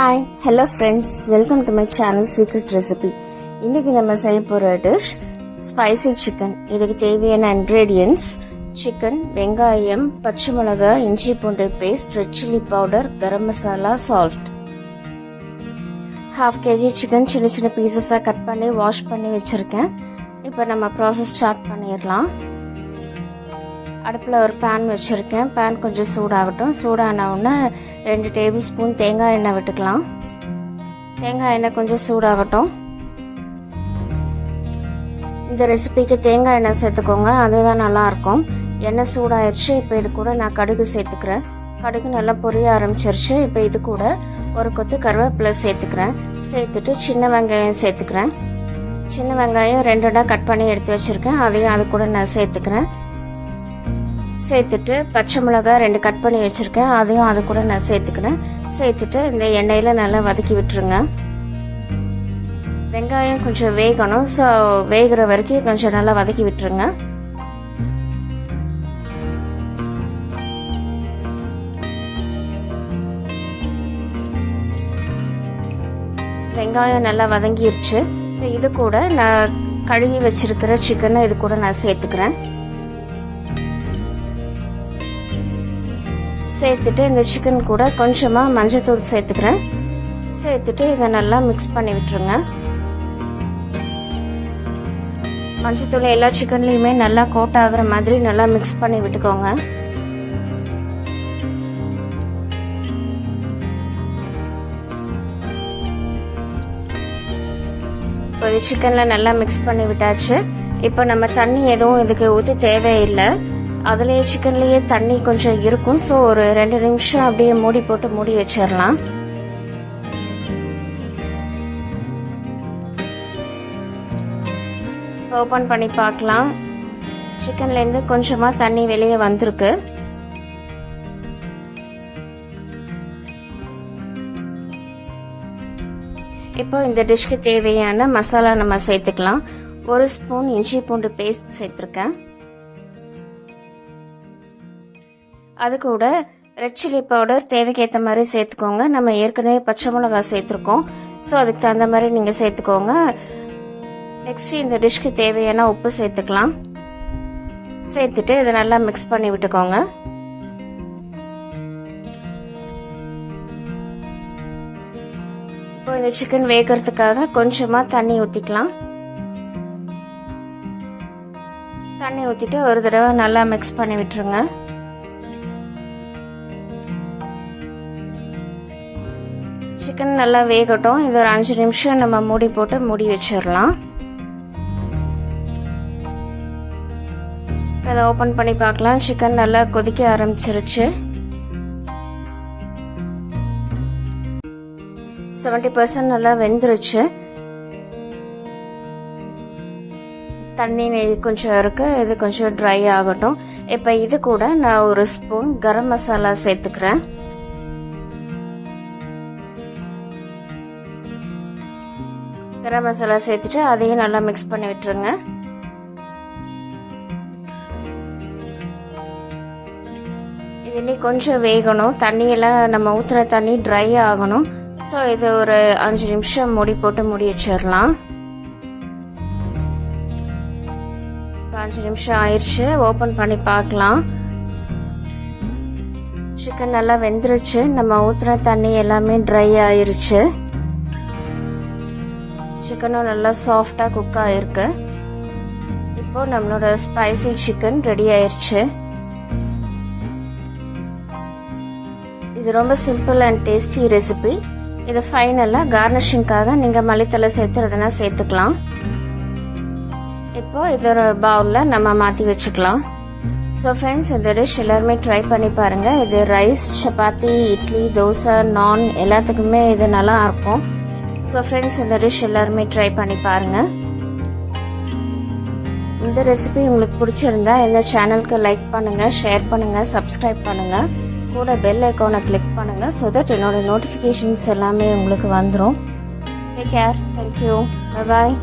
Hi hello friends, welcome to my channel secret recipe. இன்னைக்கு நம்ம செய்ய போகிற டிஷ் ஸ்பைசி சிக்கன். இதுக்கு தேவையான இன்க்ரீடியன்ட்ஸ்: சிக்கன், வெங்காயம், பச்சை மிளகாய், இஞ்சி பூண்டு paste, red chilli powder, garam masala, salt. 1/2 kg chicken சின்ன சின்ன பீசஸாக கட் பண்ணி வாஷ் பண்ணி வச்சுருக்கேன். இப்போ நம்ம ப்ராசஸ் ஸ்டார்ட் பண்ணிடலாம். அடுப்பில் ஒரு பேன் வச்சுருக்கேன். பேன் கொஞ்சம் சூடாகட்டும். சூடான உடனே 2 டேபிள் ஸ்பூன் தேங்காய் எண்ணெய் விட்டுக்கலாம். தேங்காய் எண்ணெய் கொஞ்சம் சூடாகட்டும். இந்த ரெசிபிக்கு தேங்காய் எண்ணெய் சேர்த்துக்கோங்க, அதுதான் நல்லாயிருக்கும். எண்ணெய் சூடாயிருச்சு. இப்போ இது கூட நான் கடுகு சேர்த்துக்கிறேன். கடுகு நல்லா பொரிய ஆரம்பிச்சிருச்சு. இப்போ இது கூட ஒரு கொத்து கருவேப்பிலை சேர்த்துக்கிறேன். சேர்த்துட்டு சின்ன வெங்காயம் சேர்த்துக்கிறேன். சின்ன வெங்காயம் 2 கட் பண்ணி எடுத்து வச்சுருக்கேன், அதையும் அது கூட நான் சேர்த்துக்கிறேன். சேர்த்துட்டு பச்சை மிளகாய் 2 கட் பண்ணி வச்சுருக்கேன், அதையும் அது கூட நான் சேர்த்துக்கிறேன். சேர்த்துட்டு இந்த எண்ணெயில் நல்லா வதக்கி விட்டுருங்க. வெங்காயம் கொஞ்சம் வேகணும், ஸோ வேகிற வரைக்கும் கொஞ்சம் நல்லா வதக்கி விட்டுருங்க. வெங்காயம் நல்லா வதங்கிருச்சு. இது கூட நான் கழுவி வச்சிருக்கிற சிக்கனை இது கூட நான் சேர்த்துக்கிறேன். சேர்த்துட்டு இந்த சிக்கன் கூட கொஞ்சமாக மஞ்சத்தூள் சேர்த்துக்கிறேன். சேர்த்துட்டு இதை நல்லா மிக்ஸ் பண்ணி விட்டுருங்க. மஞ்சத்தூள் எல்லா சிக்கன்லையுமே நல்லா கோட் ஆகுற மாதிரி நல்லா மிக்ஸ் பண்ணி விட்டுக்கோங்க. இப்போ இது சிக்கனில் நல்லா மிக்ஸ் பண்ணி விட்டாச்சு. இப்போ நம்ம தண்ணி எதுவும் இதுக்கு ஊற்றி தேவையில்லை. அதுலேயே சிக்கன்லேயே தண்ணி கொஞ்சம் இருக்கும். ஸோ ஒரு 2 நிமிஷம் அப்படியே மூடி போட்டு மூடி வச்சிடலாம். ஓப்பன் பண்ணி பார்க்கலாம். சிக்கன்லேருந்து கொஞ்சமாக தண்ணி வெளியே வந்திருக்கு. இப்போ இந்த டிஷ்க்கு தேவையான மசாலா நம்ம சேர்த்துக்கலாம். 1 ஸ்பூன் இஞ்சி பூண்டு பேஸ்ட் சேர்த்துருக்கேன். அது கூட ரெட் சில்லி பவுடர் தேவைக்கேற்ற மாதிரி சேர்த்துக்கோங்க. நம்ம ஏற்கனவே பச்சை மிளகாய் சேர்த்துருக்கோம், ஸோ அதுக்கு தகுந்த மாதிரி நீங்கள் சேர்த்துக்கோங்க. நெக்ஸ்ட் இந்த டிஷ்க்கு தேவையான உப்பு சேர்த்துக்கலாம். சேர்த்துட்டு இதை நல்லா மிக்ஸ் பண்ணி விட்டுக்கோங்க. இப்போ இந்த சிக்கன் வேகிறதுக்காக கொஞ்சமாக தண்ணி ஊற்றிக்கலாம். தண்ணி ஊற்றிட்டு ஒரு தடவை நல்லா மிக்ஸ் பண்ணி விட்டுருங்க. சிக்கன் நல்லா வேகட்டும். இது ஒரு 5 நிமிஷம் நம்ம மூடி போட்டு மூடி வச்சிடலாம். அதை ஓப்பன் பண்ணி பார்க்கலாம். சிக்கன் நல்லா கொதிக்க ஆரம்பிச்சிருச்சு. 70% நல்லா வெந்துருச்சு. தண்ணி கொஞ்சம் இருக்கு, இது கொஞ்சம் ட்ரை ஆகட்டும். இப்போ இது கூட நான் 1 ஸ்பூன் கரம் மசாலா சேர்த்துக்கிறேன். கரம் மசாலா சேர்த்துட்டு அதையும் நல்லா மிக்ஸ் பண்ணி விட்டுருங்க. இதுலேயே கொஞ்சம் வேகணும். தண்ணியெல்லாம் நம்ம ஊற்றுற தண்ணி ட்ரை ஆகணும். ஸோ இது ஒரு 5 நிமிஷம் மூடி போட்டு மூடி வச்சிடலாம். 5 நிமிஷம் ஆயிடுச்சு. ஓப்பன் பண்ணி பார்க்கலாம். சிக்கன் நல்லா வெந்துருச்சு. நம்ம ஊற்றுற தண்ணி எல்லாமே ட்ரை ஆயிருச்சு. சிக்கனும் நல்லா சாஃப்டாக குக் ஆகிருக்கு. இப்போ நம்மளோட ஸ்பைசி சிக்கன் ரெடி ஆயிடுச்சு. இது ரொம்ப சிம்பிள் அண்ட் டேஸ்டி ரெசிபி. இது ஃபைனலாக கார்னிஷிங்காக நீங்கள் மல்லித்தலை சேர்த்துறதுனா சேர்த்துக்கலாம். இப்போ இது ஒரு பவுலில் நம்ம மாற்றி வச்சுக்கலாம். ஸோ ஃப்ரெண்ட்ஸ், இந்த டிஷ் எல்லாருமே ட்ரை பண்ணி பாருங்கள். இது ரைஸ், சப்பாத்தி, இட்லி, தோசை, நான் எல்லாத்துக்குமே இது நல்லா இருக்கும். ஸோ ஃப்ரெண்ட்ஸ், இந்த டிஷ் எல்லாருமே ட்ரை பண்ணி பாருங்கள். இந்த ரெசிபி உங்களுக்கு பிடிச்சிருந்தா இந்த சேனலுக்கு லைக் பண்ணுங்கள், ஷேர் பண்ணுங்கள், சப்ஸ்கிரைப் பண்ணுங்கள். கூட பெல் ஐக்கானை கிளிக் பண்ணுங்கள். ஸோ தட் என்னோட நோட்டிஃபிகேஷன்ஸ் எல்லாமே உங்களுக்கு வந்துடும். Take care. தேங்க்யூ. பாய்.